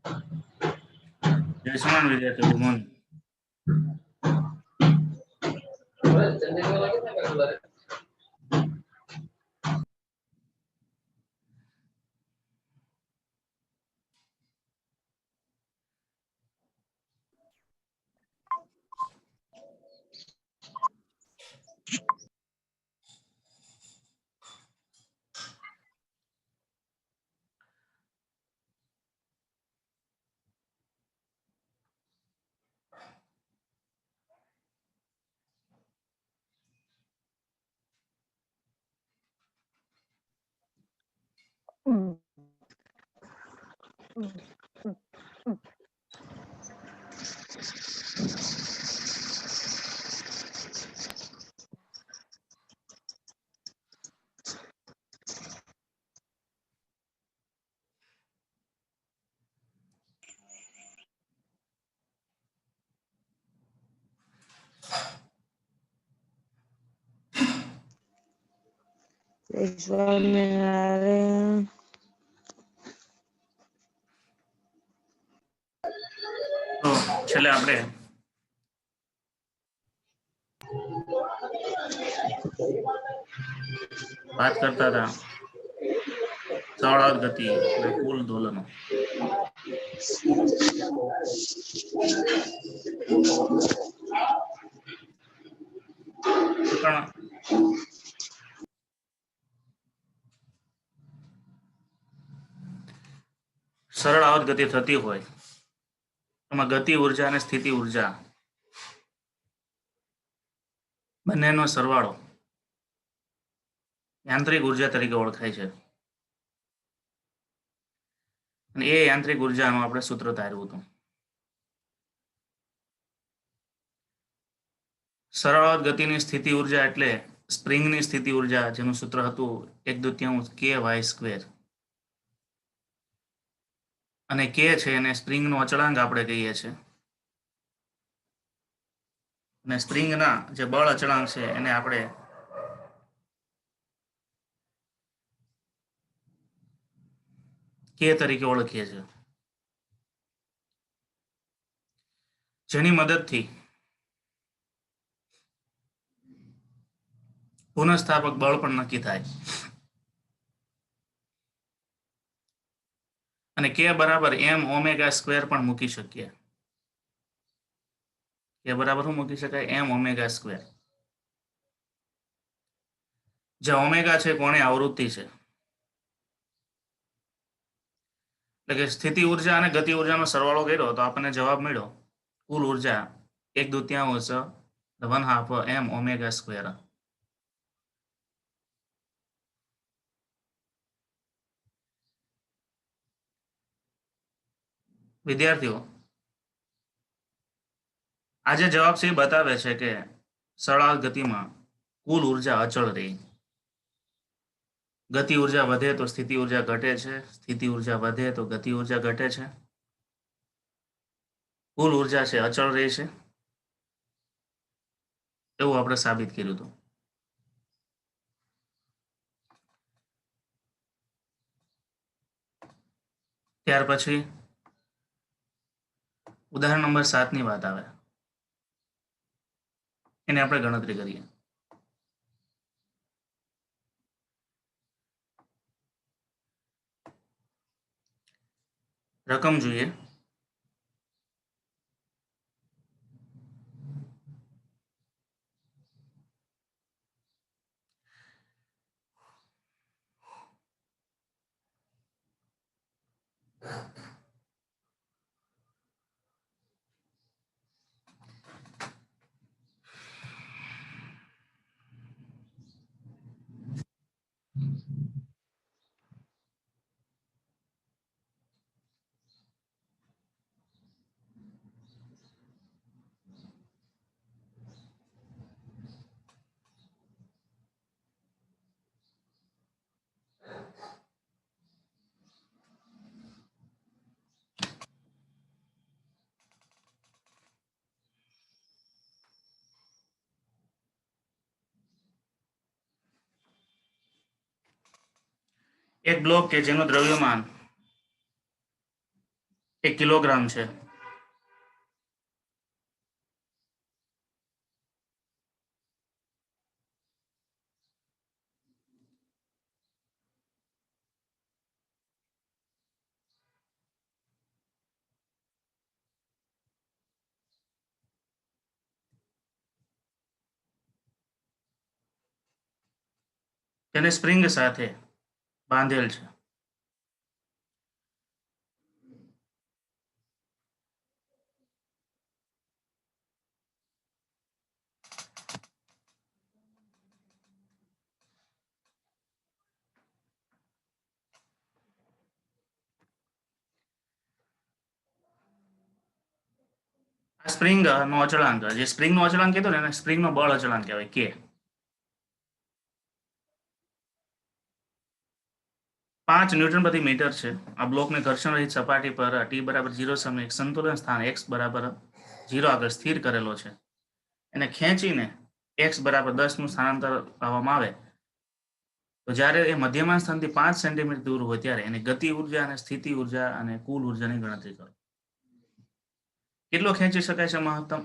जय सोनान विद्यार्थी good morning. तो छेल्ले आपणे बात करता था सरळावत गति અને કુલ દોલનો। सरल आवत गति थती होय एमां गति ऊर्जा અને સ્થિતિ ऊर्जा બંનેનો સરવાળો યાંત્રિક ऊर्जा તરીકે ઓળખાય છે અને એ યાંત્રિક ઊર્જાનું આપણે સૂત્ર ધાર્યું હતું। સરળાવત ગતિની સ્થિતિ ઊર્જા એટલે સ્પ્રિંગની સ્થિતિ ઊર્જા જેનું સૂત્ર હતું 1/2 KY²। અને કે છે એને સ્પ્રિંગનો અચળાંક આપણે કહીએ છીએ અને સ્પ્રિંગના જે બળ અચળાંક છે એને આપણે કે તરીકે ઓળખીએ છીએ, જેની મદદથી પુનઃસ્થાપક બળ પણ નક્કી થાય અને કે બરાબર m⍵² પણ મૂકી શકીએ। કે બરાબર શું મૂકી શકાય? m⍵²। જે ઓમેગા છે કોણે આવૃત્તિ છે એટલે કે સ્થિતિ ઊર્જા અને ગતિ ઊર્જાનો સરવાળો કર્યો તો આપણને જવાબ મળ્યો કુલ ઊર્જા 1/2 m⍵²। વિદ્યાર્થીઓ આજે જવાબ છે બતાવે છે કે સરળ ગતિમાં કુલ ઊર્જા અચળ રહી, ગતિ ઊર્જા વધે તો સ્થિતિ ઊર્જા ઘટે છે, સ્થિતિ ઊર્જા વધે તો ગતિ ઊર્જા ઘટે છે, કુલ ઊર્જા છે અચળ રહે છે એવું આપણે સાબિત કર્યું હતું। ત્યાર પછી ઉદાહરણ નંબર 7 ની વાત આવે એને આપણે ગણતરી કરીએ। રકમ જોઈએ એક બ્લોક કે જેનું દ્રવ્યમાન એ કિલોગ્રામ છે. તેને સ્પ્રિંગ સાથે બાંધેલ છે. સ્પ્રિંગ નો અચળાંક, જે સ્પ્રિંગ નો અચળાંક કીધો ને એને સ્પ્રિંગ નો બળ અચળાંક કહેવાય કે. 5 ન્યૂટન પ્રતિ મીટર છે. આ બ્લોકને ઘર્ષણ રહિત સપાટી પર t બરાબર 0 સમયે એક સંતુલન સ્થાન x બરાબર 0 આગળ સ્થિર કરેલો છે. એને ખેંચીને x બરાબર 10 નું સ્થાનાંતર કરવામાં આવે તો જ્યારે એ મધ્યમાન સ્થાનથી 5 સેન્ટીમીટર દૂર હોય ત્યારે એની ગતિ ઉર્જા અને સ્થિતિ ઉર્જા અને કુલ ઉર્જાની ગણતરી કરો. કેટલો ખેંચી શકાય છે મહત્તમ?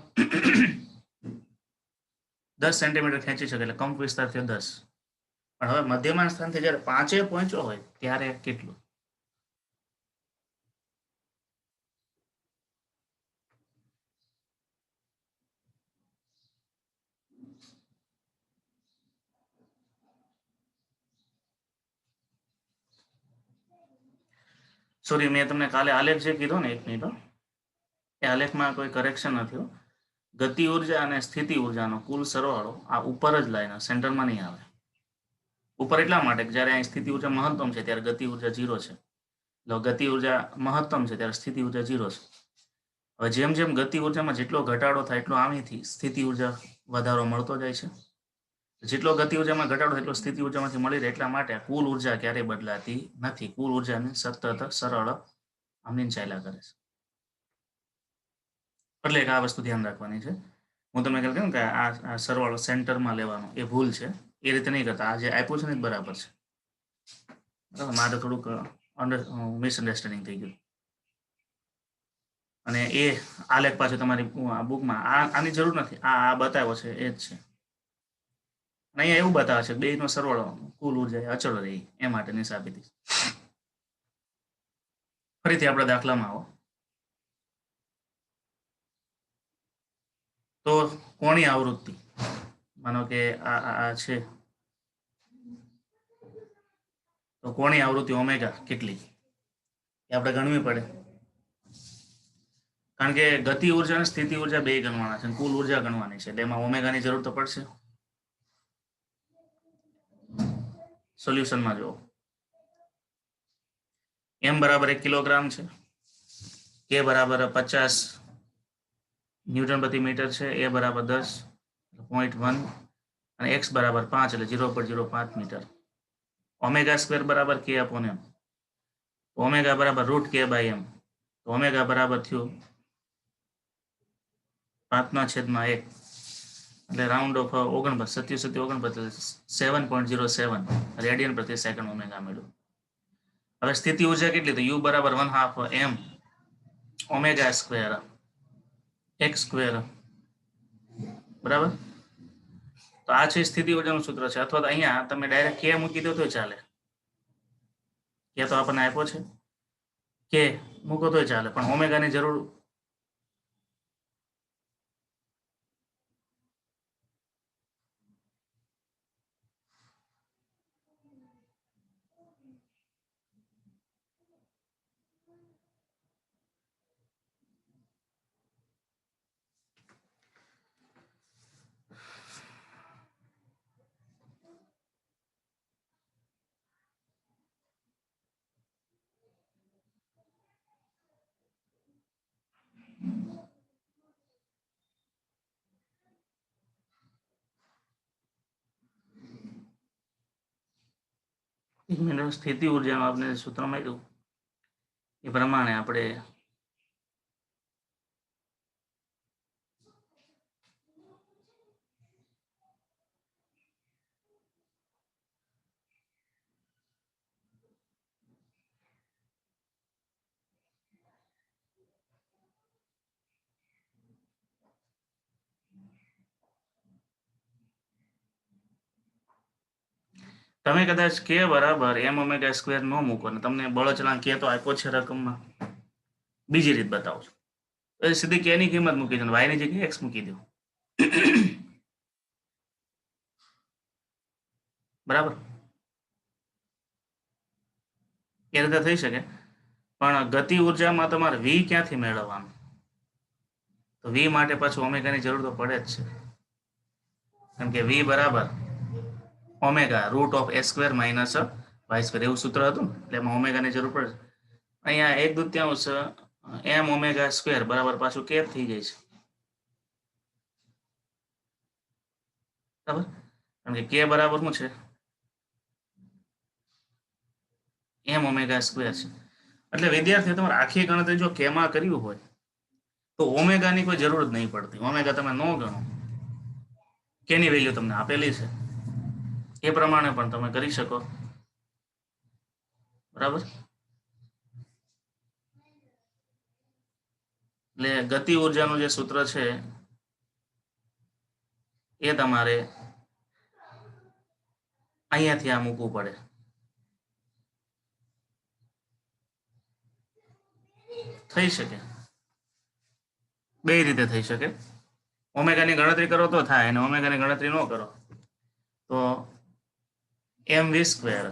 10 સેન્ટીમીટર ખેંચી શકે, એટલે કંપ વિસ્તાર થયો 10. પણ હવે મધ્યમાન સ્થાનથી જ્યારે 5 પહોંચ્યો હોય ત્યારે કેટલું? સોરી, મેં તમને કાલે આલેખ જે કીધો ને 1 મિનિટ, એ આલેખમાં કોઈ કરેક્શન નથી. ગતિ ઉર્જા અને સ્થિતિ ઉર્જાનો કુલ સરવાળો આ ઉપર જ લાઈન સેન્ટરમાં નહીં આવે. ઉપર એટલા માટે કે જ્યારે અહીં સ્થિતિ ઉર્જા મહત્તમ છે ત્યારે ગતિ ઉર્જા 0 છે. એટલે ગતિ ઉર્જા મહત્તમ છે ત્યારે સ્થિતિ ઉર્જા 0 છે. હવે જેમ જેમ ગતિ ઉર્જામાં જેટલો ઘટાડો થાય એટલો આમીથી સ્થિતિ ઉર્જા વધારો મળતો જાય છે. જેટલો ગતિ ઉર્જામાં ઘટાડો એટલો સ્થિતિ ઉર્જામાંથી મળી રહે, એટલા માટે કુલ ઉર્જા ક્યારેય બદલાતી નથી. કુલ ઉર્જાને સતત સરળ આમની ચાલ્યા કરે છે. એટલે આ વસ્તુ ધ્યાન રાખવાની છે. હું તમને કહ્યું કે આ સરવાળો સેન્ટરમાં લેવાનો એ ભૂલ છે. એ રીતે નહીં કરતા. આ જે આપ્યું છે ને બરાબર છે. બરાબર, મારે થોડુંક મિસઅન્ડરસ્ટેન્ડિંગ થઈ ગયું. અને એ આલેખ પાછું તમારી બુકમાં આની જરૂર નથી. આ બતાવ્યો છે એ જ છે. અને અહીંયા એવું બતાવે છે બેનો સરવાળો કુલ ઉર્જા અચળ રહી એ માટેની સાબિતી. ફરીથી આપણે દાખલામાં આવો તો કોણીય આવૃત્તિ, માનો કે આ છે, તો કોણીય આવૃત્તિ ઓમેગા કેટલી એ આપણે ગણવી પડે. કારણ કે ગતિ ઉર્જા અને સ્થિતિ ઉર્જા બે ગણવાના છે, કુલ ઉર્જા ગણવાની છે, એટલે એમાં ઓમેગાની જરૂર તો પડશે. સોલ્યુશનમાં જુઓ, m બરાબર 1 કિલોગ્રામ છે, k બરાબર 50 ન્યૂટન પ્રતિ મીટર છે, a બરાબર 10 0.1 અને x બરાબર 5 એટલે 0.05 મીટર. ઓમેગા સ્ક્વેર બરાબર k અપોન m. ઓમેગા બરાબર √k/m. તો ઓમેગા બરાબર થયું 5/1 એટલે રાઉન્ડ ઓફ 7.07 રેડિયન પ્રતિ સેકન્ડ ઓમેગા મળ્યું. હવે સ્થિતિ ઉર્જા કેટલી? તો u બરાબર 1/2 m omega square x square. બરાબર. તો આ છે સ્થિતિ ઉર્જાનું સૂત્ર છે. અથવા તો અહીંયા તમે ડાયરેક્ટ કે મૂકી દો તો ચાલે. કે તો આપણને આપ્યો છે, કે મૂકો તો ચાલે, પણ ઓમેગાની જરૂર સ્થિતિ ઉર્જાનું આપણે સૂત્ર મળ્યું એ પ્રમાણે આપણે તમે કદાચ કે બરાબર એમ ઓમેગા સ્ક્વેર ન મૂકો ને તમને બળચલાંક કે તો આપ્યો છે રકમમાં, બીજી રીત બતાવું છું. સીધી કે ની કિંમત મૂકી દો, વાય ની જગ્યાએ એક્સ મૂકી દો. બરાબર, એ રીતે થઈ શકે. પણ ગતિ ઉર્જામાં તમારે વી ક્યાંથી મેળવવાનું? તો વી માટે પાછું ઓમેગાની જરૂર તો પડે જ છે, કારણ કે વી બરાબર omega root of A square minus Y square, એવું સૂત્ર હતું ને, એટલે એમાં ઓમેગાની જરૂર પડે. અહીંયા 1/2 એમ ઓમેગા સ્ક્વેર બરાબર પાછું કેપ થઈ જાય છે, બરાબર, કારણ કે કે બરાબર શું છે, એમ ઓમેગા સ્ક્વેર છે. એટલે વિદ્યાર્થીઓ તમારે આખી ગણતરી જો કેમાં કર્યું હોય તો ઓમેગાની કોઈ જરૂર જ નહીં પડતી. ઓમેગા તમે ન ગણો, કેની વેલ્યુ તમને આપેલી છે એ પ્રમાણે પણ તમે કરી શકો, બરાબર. એટલે ગતિ ઉર્જાનું જે સૂત્ર છે એ તમારે અહીંયાથી આ મૂકવું પડે. થઈ શકે, બે રીતે થઈ શકે. ઓમેગાની ગણતરી કરો તો થાય, અને ઓમેગાની ગણતરી ન કરો તો એમ વી સ્ક્વેર,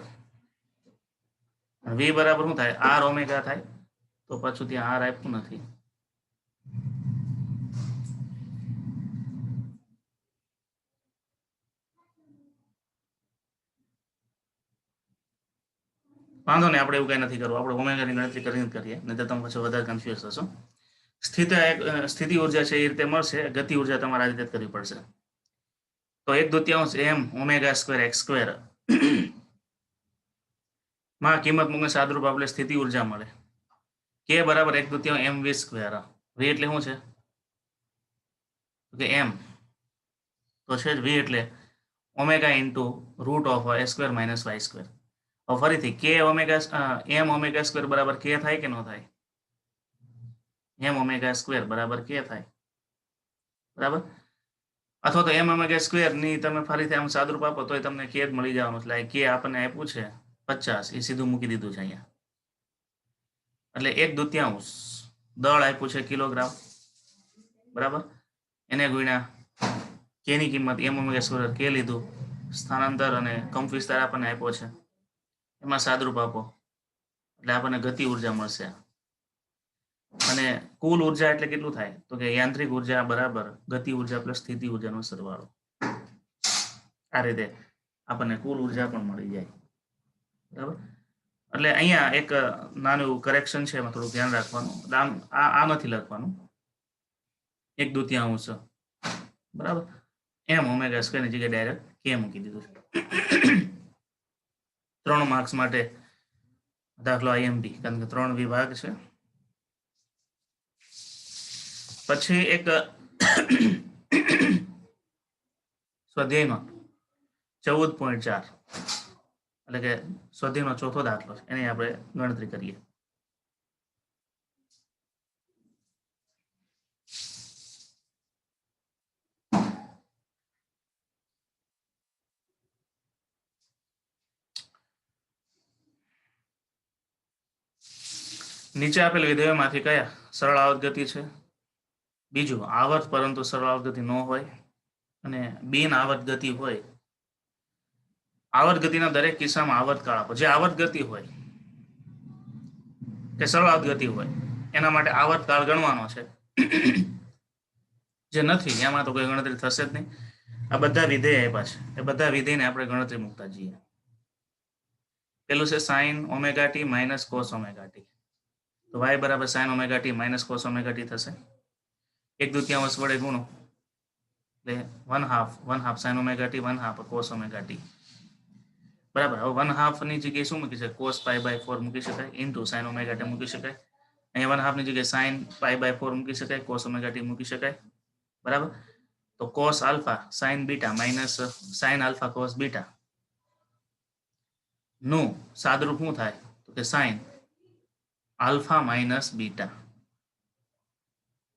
વી બરાબર શું થાય, આર ઓમેગા થાય. તો પાછું ત્યાં આર આપ્યું નથી, વાંધો નહીં, આપણે એવું કઈ નથી કરવું, આપણે ઓમેગાની ગણતરી કરીને કરીએ, નહીં તો તમે પછી વધારે કન્ફ્યુઝ થશો. સ્થિતિ ઉર્જા છે એ રીતે મળશે, ગતિ ઉર્જા તમારે આ રીતે કરવી પડશે. તો 1/2 એમ ઓમેગા સ્ક્વેર એક્સ સ્ક્વેર માં કિંમત મૂકીને સાદરૂપ આપણે સ્થિતિ ઉર્જા મળે. કે બરાબર 1/2 એમ વી સ્ક્વેર. વી એટલે શું છે કે એમ તો છે જ, વી એટલે omega into root of A square minus Y square. હવે ફરીથી કે ઓમેગા એમ ઓમેગા સ્ક્વેર બરાબર કે થાય કે ન થાય? એમ ઓમેગા સ્ક્વેર બરાબર કે થાય, બરાબર. અથવા તો એમ ઓમેગા સ્ક્વેર ની તમે ફરીથી આમ સાદરૂપ આપો તોય તમને કે જ મળી જવાનું. એટલે કે આપણને આપ્યું છે 50, એ સીધું મૂકી દીધું છે અહીંયા. એટલે 1/2 દળ આપ્યું છે કિલોગ્રામ, બરાબર. એને ગુણ્યા કેની કિંમત એમ ઓમેગા સ્ક્વેર કે લીધું, સ્થાનાંતર અને કંપ વિસ્તાર આપણને આપ્યો છે, એમાં સાદરૂપ આપો એટલે આપણને ગતિ ઉર્જા મળશે. અને કુલ ઉર્જા એટલે કેટલું થાય તો કે યાંત્રિક ઉર્જા બરાબર ગતિ ઉર્જા પ્લસ સ્થિતિ ઉર્જાનો સરવાળો. આ રીતે આપણને કુલ ઉર્જા પણ મળી જાય, બરાબર. એટલે અહીંયા એક નાનું કરેક્શન છે, એમાં થોડું ધ્યાન રાખવાનું. આ નથી લખવાનું 1/2, બરાબર. એમ ઓમેગા સ્ક્વેરની જગ્યાએ ડાયરેક્ટ કે મૂકી દીધું છે. 3 માર્ક્સ માટે દાખલો IMP, કારણ કે 3 વિભાગ છે. પછી એક સ્વાધ્યાયમાં 14.4 એટલે કે સ્વાધ્યાયનો ચોથો દાખલો છે, એની આપણે ગણતરી કરીએ. નીચે આપેલ વિધેયોમાંથી કયા સરળ આવર્ત ગતિ છે? બીજું, આવર્ત પરંતુ સરળ આવર્ત ગતિ ન હોય. અને બિન આવર્ત ગતિ હોય. આવર્ત ગતિના દરેક કિસ્સામાં આવર્તકાળ આપો. જે આવર્ત ગતિ હોય કે સરળ આવર્ત ગતિ હોય એના માટે આવર્તકાળ ગણવાનો છે. જે નથી એમાં તો કોઈ ગણતરી થશે જ નહીં. આ બધા વિધેય આપ્યા છે, એ બધા વિધેયને આપણે ગણતરી મૂકતા જઈએ. પેલું છે sine omega T minus cos omega T. તો y બરાબર sine omega T minus cos omega T થશે. 1/2 વડે ગુણો એટલે 1/2 sine omega T 1/2 cos omega T, બરાબર. હવે 1/2 ની જગ્યાએ શું મૂકી શકાય? કોસ પાઈ બાય 4 મૂકી શકાય, ઇન્ટુ સાઇન ઓમેગા ટી મૂકી શકાય. અહીંયા 1/2 ની જગ્યાએ સાઇન પાઈ બાય 4 મૂકી શકાય, કોસ ઓમેગા ટી મૂકી શકાય, બરાબર. તો cos alpha sine beta minus sine alpha cos beta નું સાદરૂપ શું થાય તો કે સાઇન આલ્ફા માઇનસ બીટા,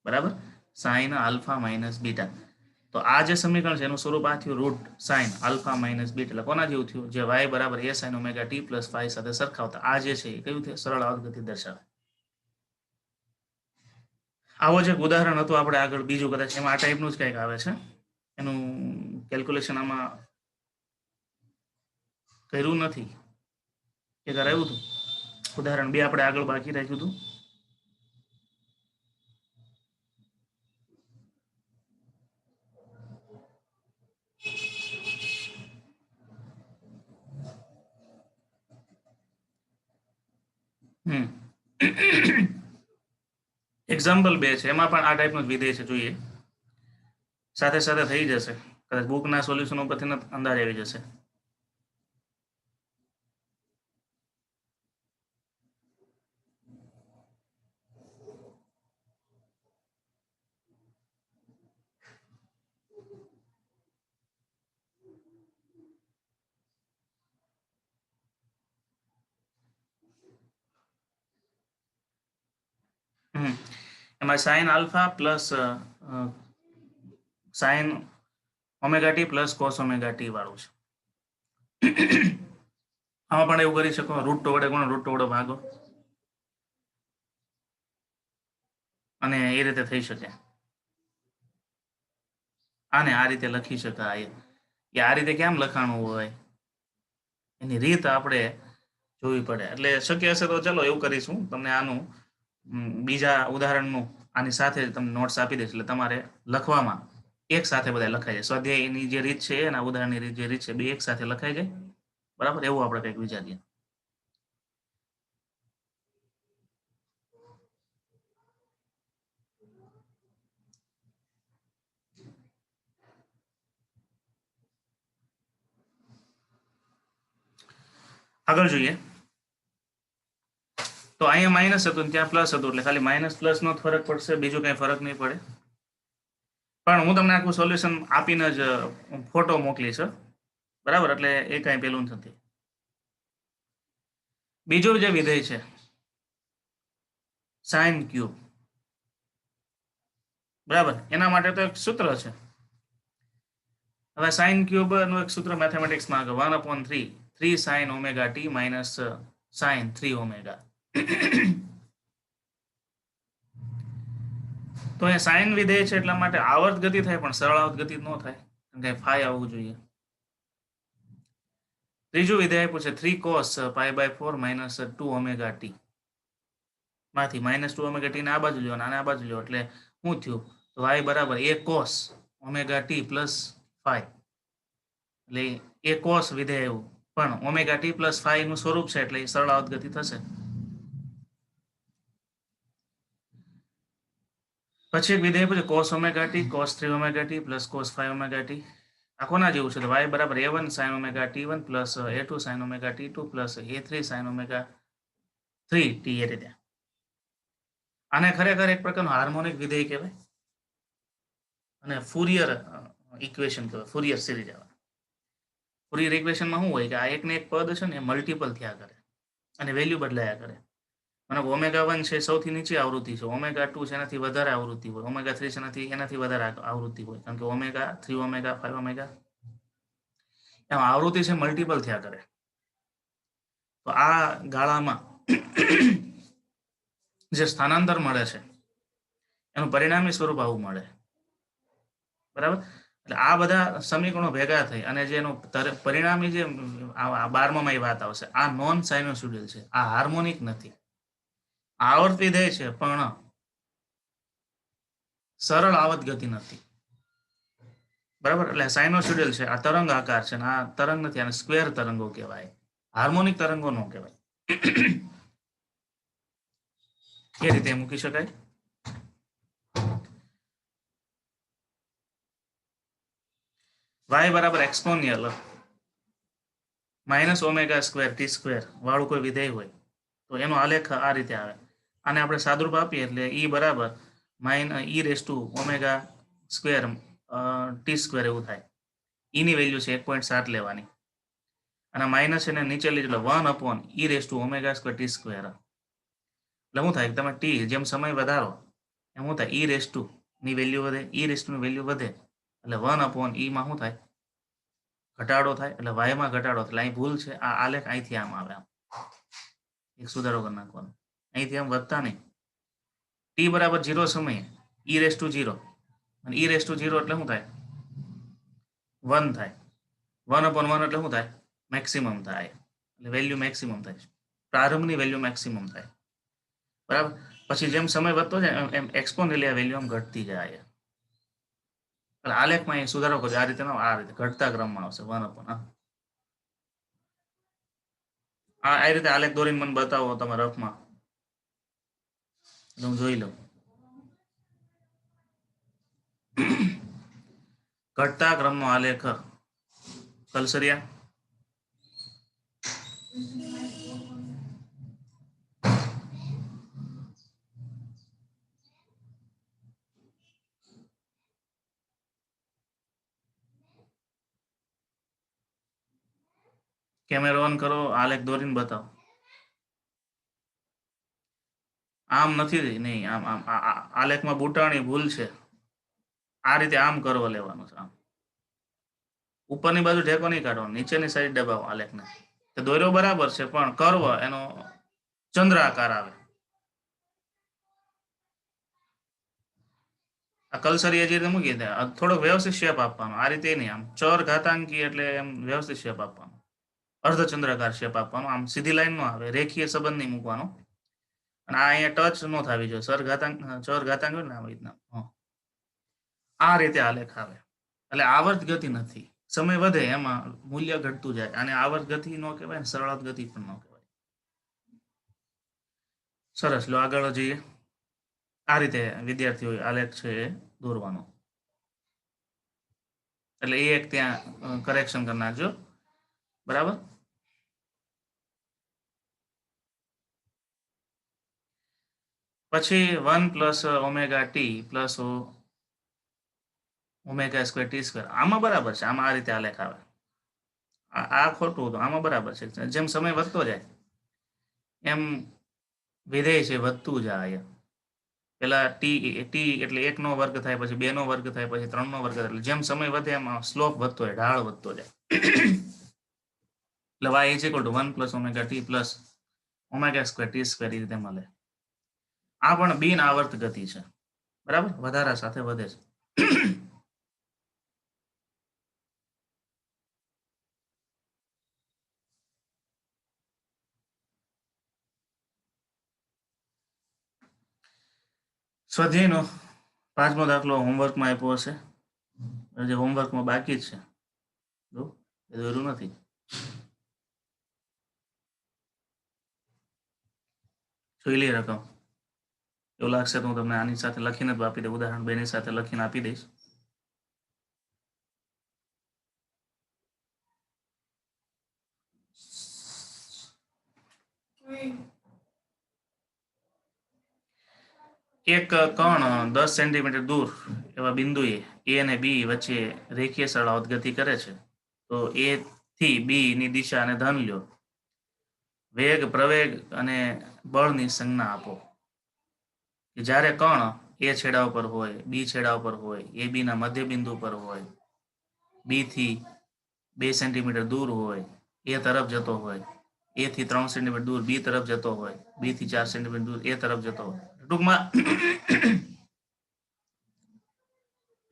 બરાબર. Sine alpha minus beta. તો આ જે સમીકરણ છે એનું સ્વરૂપ આ થયું root sine alpha minus beta, એટલે કોના જેવું થયું? જે y બરાબર a sin omega t plus phi સાથે સરખાવતા આ જે છે એ કયું થયું? સરળ આવર્ત ગતિ દર્શાવે. આવો જ એક ઉદાહરણ હતું આપણે આગળ બીજું, કદાચ એમાં આ ટાઈપનું જ કંઈક આવે છે. એનું કેલ્ક્યુલેશન આમાં કર્યું નથી. એ કરાયું હતું ઉદાહરણ 2 આપણે આગળ બાકી રાખ્યું હતું. એક્ઝામ્પલ 2 છે એમાં પણ આ ટાઈપનું જ વિધેય છે. જોઈએ, સાથે સાથે થઈ જશે, કદાચ બુકના સોલ્યુશન ઉપરથી અંદાજ આવી જશે. એમાં sine alpha plus sine omega T plus cos omega T વાળું છે. આમાં પણ એવું કરી શકો, રૂટ વડે ગુણો, રૂટ વડે ભાગો, અને એ રીતે થઈ શકે. આને આ રીતે લખી શકાય. એ આ રીતે કેમ લખાણું હોય એની રીત આપણે જોવી પડે. એટલે શક્ય હશે તો ચલો એવું કરીશું, તમને આનું બીજા ઉદાહરણનું આની સાથે તમને નોટ્સ આપી દઈશ, એટલે તમારે લખવામાં એક સાથે બધા લખાઈ જાય. સ્વાધ્યાયની જે રીત છે એના ઉદાહરણની જે રીત છે બે એક સાથે લખાઈ જાય. બરાબર, એવું આપણે કંઈક વિચારીએ. આગળ જોઈએ તો અહીંયા માઇનસ હતું ને ત્યાં પ્લસ હતું, એટલે ખાલી માઇનસ પ્લસ નો ફરક પડશે, બીજું કઈ ફરક નહીં પડે. પણ હું તમને આખું સોલ્યુશન આપીને જ ફોટો મોકલીશ, બરાબર, એટલે એ કાંઈ પેલું નથી. બીજો જે વિધેય છે સાઇન ક્યુબ, બરાબર, એના માટે તો એક સૂત્ર છે. હવે સાઇન ક્યુબ નું એક સૂત્ર મેથેમેટિક્સમાં 1/3 3 sin omega T minus sign 3 omega. તો એ સાઇન વિધેય છે એટલા માટે આવર્ત ગતિ થાય, પણ સરળ આવર્ત ગતિ ન થાય, કારણ કે ફાઈ આવવું જોઈએ. ત્રીજું વિધેય આપ્યું છે 3 cos π/4 માઇનસ 2 ઓમેગા ટી, માંથી માઇનસ 2 ઓમેગા ટી ને આ બાજુ લ્યો અને આને આ બાજુ લ્યો, એટલે શું થયું? તો y બરાબર a cos omega T plus phi, એટલે એ cos વિધેય એવું, પણ ઓમેગા ટી પ્લસ ફાઈ નું સ્વરૂપ છે એટલે એ સરળ આવર્ત ગતિ થશે. પછી એક વિધેય પછી cos omega T cos 3 omega T plus cos 5 omega T. આ કોના જેવું છે? તો y બરાબર a1 sin omega t1 plus a2 sin omega t2 plus a3 sin omega 3 t. એ રીતે આને ખરેખર એક પ્રકારનું હાર્મોનિક વિધેય કહેવાય અને ફુરિયર ઇક્વેશન કહેવાય, ફુરિયર સિરીઝ આવે. ફુરિયર ઇક્વેશનમાં શું હોય કે આ એકને એક પદ છે ને એ મલ્ટિપલ થયા કરે અને વેલ્યુ બદલાયા કરે. મને ઓમેગા 1 છે સૌથી નીચી આવૃત્તિ છે, ઓમેગા 2 છે એનાથી વધારે આવૃત્તિ હોય, ઓમેગા 3 છે એનાથી વધારે આવૃત્તિ હોય, કારણ કે ઓમેગા 3 ઓમેગા 5 ઓમેગા એમ આવૃત્તિ છે મલ્ટિપલ થયા કરે. તો આ ગાળામાં જે સ્થાનાંતર મળે છે એનું પરિણામી સ્વરૂપ આવું મળે, બરાબર. એટલે આ બધા સમીકરણો ભેગા થઈ અને જે એનું પરિણામી જે 12માં એ વાત આવશે, આ નોન સાઇનોસોઇડલ છે, આ હાર્મોનિક નથી, આવર્ત વિધેય છે પણ સરળ આવર્ત ગતિ નથી, બરાબર. એટલે સાઇનોસોઇડલ છે, આ તરંગ આકાર છે, આ તરંગ નથી, આને સ્ક્વેર તરંગો કહેવાય, હાર્મોનિક તરંગો નો કહેવાય. એ રીતે મૂકી શકાય. y બરાબર exponential minus omega square T square વાળું કોઈ વિધેય હોય તો એનો આલેખ આ રીતે આવે. આને આપણે સાદુરૂપ આપીએ એટલે e બરાબર e raise to omega square T square એવું થાય. e ની વેલ્યુ છે 1.7 લેવાની અને માઇનસ એને નીચે લીધો 1 e raise to omega square T square. એટલે શું થાય? તમે ટી જેમ સમય વધારો એમ શું થાય? e રેસ ટુ ની વેલ્યુ વધે, e રેસ ટુ ની વેલ્યુ વધે એટલે 1/e માં શું થાય? ઘટાડો થાય. એટલે y માં ઘટાડો થાય. અહીં ભૂલ છે. આ આલેખ અહીંથી આમ આવે. આમ એક સુધારો કરી નાખવાનો. અહીંથી આમ વધતા નહીં. t બરાબર 0 સમયે e⁻0 અને e⁻0 એટલે શું થાય? 1 થાય. 1/1 એટલે શું થાય? મેક્સિમમ થાય. એટલે વેલ્યુ મેક્સિમમ થાય. પ્રારંભની વેલ્યુ મેક્સિમમ થાય. બરાબર. પછી જેમ સમય વધતો જાય એમ એક્સપોનેન્શિયલી આ વેલ્યુ આમ ઘટતી જાય. એટલે આલેખમાં એ સુધારો કરજો. આ રીતે આ રીતે ઘટતા ક્રમમાં આવશે 1/. આ રીતે આલેખ દોરીને મને બતાવો તમારા રફમાં, હું જોઈ લઉં. ઘટતા ક્રમનો આલેખ કલસરિયા. કેમેરો ઓન કરો, આલેખ દોરીને બતાવો. આમ નથી, નહીં આમ આમ આલેખમાં બુટાણી ભૂલ છે. આ રીતે આમ કરવો લેવાનું છે. આમ ઉપરની બાજુ ઢેકો નહીં કાઢવાનો, નીચેની સાઈડ દબાવો આલેખને. તો દોર્યો બરાબર છે પણ કર્વ એનો ચંદ્રાકાર આવે. આ કલસરી જે રીતે મૂકી દે, થોડોક વ્યવસ્થિત શેપ આપવાનો. આ રીતે નહીં, આમ ચર ઘાતાંકી એટલે એમ વ્યવસ્થિત શેપ આપવાનો, અર્ધચંદ્રાકાર શેપ આપવાનો. આમ સીધી લાઈન નો આવે, રેખીય સંબંધ નહીં મૂકવાનો. અને આ અહીંયા ટચ ન થવી જોઈએ. ચર ઘાતાંક હોય ને આવી રીતના આ રીતે આલેખ આવે. એટલે આવર્ત ગતિ નથી. સમય વધે એમાં મૂલ્ય ઘટતું જાય. અને આવર્ત ગતિ ન કહેવાય, સરળાત ગતિ પણ ન કહેવાય. સરસ, લો આગળ જઈએ. આ રીતે વિદ્યાર્થીઓ આલેખ છે એ દોરવાનો. એટલે એ એક ત્યાં કરેક્શન કરી નાખજો. બરાબર. પછી 1 + ω t + ω²t². આમાં બરાબર છે. આમાં આ રીતે આલેખ આવે. આ ખોટું હતું, આમાં બરાબર છે. જેમ સમય વધતો જાય એમ વિધેય છે વધતું જાય. પેલા ટી એટલે 1નો વર્ગ થાય, પછી 2નો વર્ગ થાય, પછી 3નો વર્ગ થાય. એટલે જેમ સમય વધે એમાં સ્લોપ વધતો જાય, ઢાળ વધતો જાય. એટલે y = 1 + ω+ω² t² એ રીતે મળે. આ પણ બિન આવર્ત ગતિ છે. બરાબર, વધારા સાથે વધે છે. સ્વાધ્યાયનો 5મો દાખલો હોમવર્કમાં આપ્યો હશે. જે હોમવર્કમાં બાકી જ છે એ દોર્યું નથી. જોઈ લઈએ રકમ. એવું લાગશે તો હું તમને આની સાથે લખીને જ આપી દઉં. ઉદાહરણ 2 ની સાથે લખીને આપી દઈશ. એક કણ 10 સેન્ટીમીટર દૂર એવા બિંદુએ A અને B વચ્ચે રેખીય સરળાવત ગતિ કરે છે. તો A થી B ની દિશા અને ધન લ્યો. વેગ, પ્રવેગ અને બળની સંજ્ઞા આપો. જ્યારે કણ A છેડા ઉપર હોય, B છેડા ઉપર હોય, AB ના મધ્ય બિંદુ પર હોય, B થી 2 સેન્ટીમીટર દૂર હોય, A તરફ જતો હોય, A થી 3 સેન્ટીમીટર દૂર B તરફ જતો હોય, B થી 4 સેન્ટીમીટર દૂર A તરફ જતો હોય. ટૂંકમાં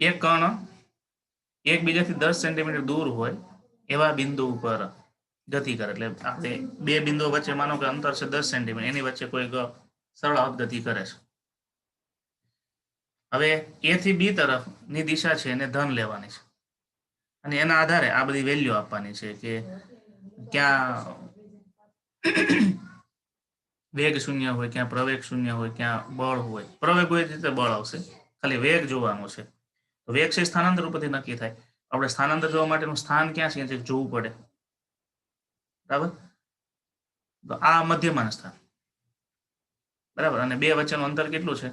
એક કણ એકબીજાથી 10 સેન્ટીમીટર દૂર હોય એવા બિંદુ ઉપર ગતિ કરે. એટલે આપણે બે બિંદુઓ વચ્ચે માનો કે અંતર છે 10 સેન્ટીમીટર, એની વચ્ચે કોઈ સરળાવત ગતિ કરે છે. હવે A થી B તરફની દિશા છે એને ધન લેવાની છે. અને એના આધારે આ બધી વેલ્યુ આપવાની છે કે ક્યાં વેગ 0 હોય, ક્યાં પ્રવેગ 0 હોય, ક્યાં બળ હોય. પ્રવેગ હોય રીતે બળ આવશે, ખાલી વેગ જોવાનો છે. તો વેગ છે સ્થાનાંતર ઉપરથી નક્કી થાય. આપણે સ્થાનાંતર જોવા માટેનું સ્થાન ક્યાં છે જોવું પડે. બરાબર. તો આ મધ્યમાન સ્થાન. બરાબર. અને બે વચ્ચેનું અંતર કેટલું છે?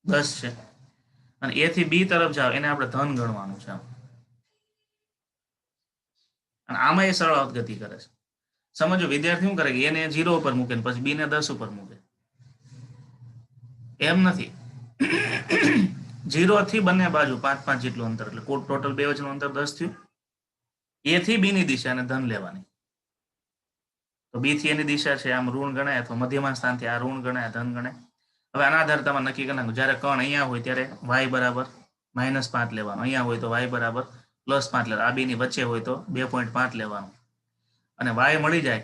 10 છે. અને A થી B તરફ જાવ એને આપણે ધન ગણવાનું છે. અને આમાં એ સરળાવત ગતિ કરે છે. સમજો વિદ્યાર્થી શું કરે કે એને 0 ઉપર મૂકે પછી B ને 10 ઉપર મૂકે. એમ નથી. 0 થી બંને બાજુ 5 5 જેટલું અંતર, એટલે ટોટલ બે વચ્ચેનું અંતર 10 થયું. એ થી બી ની દિશાને ધન લેવાની, તો બી થી એની દિશા છે આમ ઋણ ગણાય, અથવા મધ્યમાં સ્થાનથી આ ઋણ ગણાય, ધન ગણાય. હવે આના આધારે તમારે નક્કી કરી નાખો, જ્યારે કણ અહીંયા હોય ત્યારે y બરાબર -5 લેવાનો, અહીંયા હોય તો y બરાબર +5 લેવાનો, આ બેની વચ્ચે હોય તો 2.5 લેવાનું. અને y મળી જાય,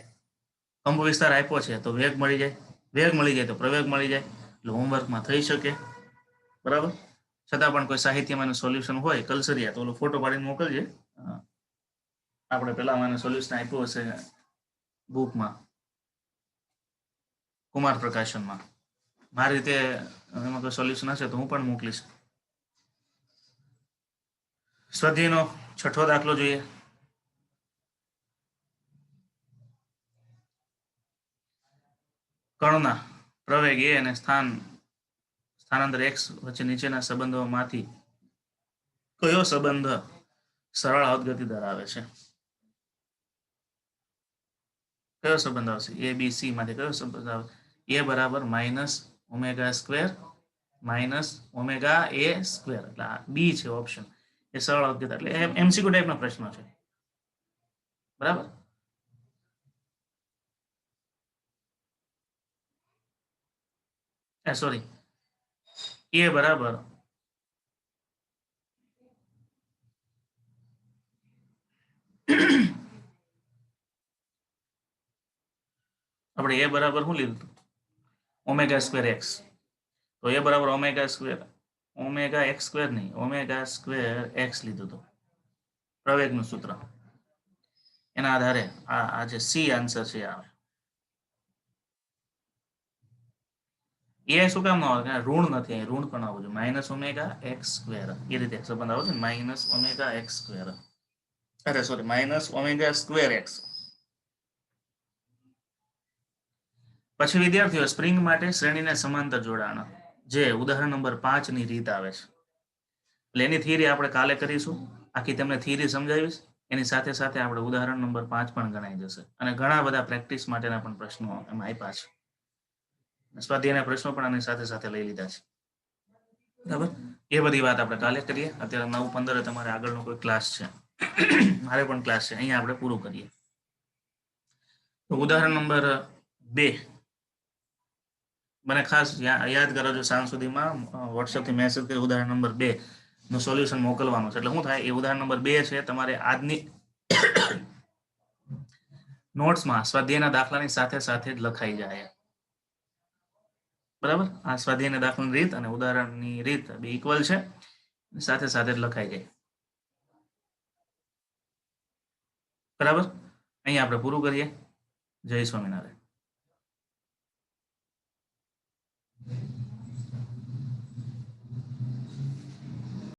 કંપ વિસ્તાર આપ્યો છે તો વેગ મળી જાય, વેગ મળી જાય તો પ્રવેગ મળી જાય. એટલે હોમવર્કમાં થઈ શકે, બરાબર. છતાં પણ કોઈ સાહિત્યમાં સોલ્યુશન હોય કલસરિયા તો ઓલો ફોટો પાડીને મોકલજે. આપણે પેલા મને સોલ્યુશન આપ્યું હશે બુકમાં, કુમાર પ્રકાશનમાં. મારી રીતે એમાં કોઈ સોલ્યુશન હશે તો હું પણ મોકલીશ. સ્વાધ્યાયનો 6થો દાખલો જોઈએ. કણના પ્રવેગ એ અને સ્થાનાંતર x વચ્ચે નીચેના સંબંધોમાંથી કયો સંબંધ સરળ અવગતિ ધરાવે છે? કયો સંબંધ આવશે? એ બી સી માંથી કયો સંબંધ આવે? એ બરાબર -ω² -ω² એટલે બી છે ઓપ્શન, એ સરળ અવગતિ, એટલે MCQ ટાઈપનો પ્રશ્ન છે, બરાબર. સોરી, એ બરાબર આપણે એ બરાબર શું લીધું હતું? ω²x. તો એ બરાબર ω² ω(x²) નહીં, ω²x લીધું હતું પ્રવેગનું સૂત્ર. એના આધારે આ જે સી આન્સર છે આવે. એ શું કામ ન આવે? ઋણ નથી, ઋણ પણ આવું છે, -ω(x²) એ રીતે સંબંધ આવો છે, -ω(x²). અરે સોરી, -ω²x. પછી વિદ્યાર્થીઓ સ્પ્રિંગ માટે શ્રેણીને સમાંતર જોડાણ, જે ઉદાહરણ નંબર 5 ની રીત આવે છે. એટલે એની થિયરી આપણે કાલે કરીશું, આખી તમને થિયરી સમજાવીશ. એની સાથે સાથે આપણે ઉદાહરણ નંબર 5 પણ ગણાઈ જશે, અને ઘણા બધા પ્રેક્ટિસ માટેના પણ પ્રશ્નો એમાં આપ્યા છે. સ્વાધ્યાયના પ્રશ્નો પણ આની સાથે સાથે લઈ લીધા છે, બરાબર. એ બધી વાત આપણે કાલે કરીએ. અત્યારે 9:15 તમારે આગળનો કોઈ ક્લાસ છે, મારે પણ ક્લાસ છે, અહીંયા આપણે પૂરું કરીએ. તો ઉદાહરણ નંબર 2 મને ખાસ યાદ કરાવજો, સાંજ સુધીમાં વોટ્સએપથી મેસેજ કરી ઉદાહરણ નંબર 2 નું સોલ્યુશન મોકલવાનું છે. એટલે શું થાય, એ ઉદાહરણ નંબર 2 છે તમારે આજની નોટ્સમાં સ્વાધ્યાયના દાખલાની સાથે સાથે જ લખાઈ જાય, બરાબર. આ સ્વાધ્યાયના દાખલાની રીત અને ઉદાહરણની રીત બે ઇક્વલ છે, સાથે સાથે જ લખાઈ જાય, બરાબર. અહીંયા આપણે પૂરું કરીએ. જય સ્વામિનારાયણ.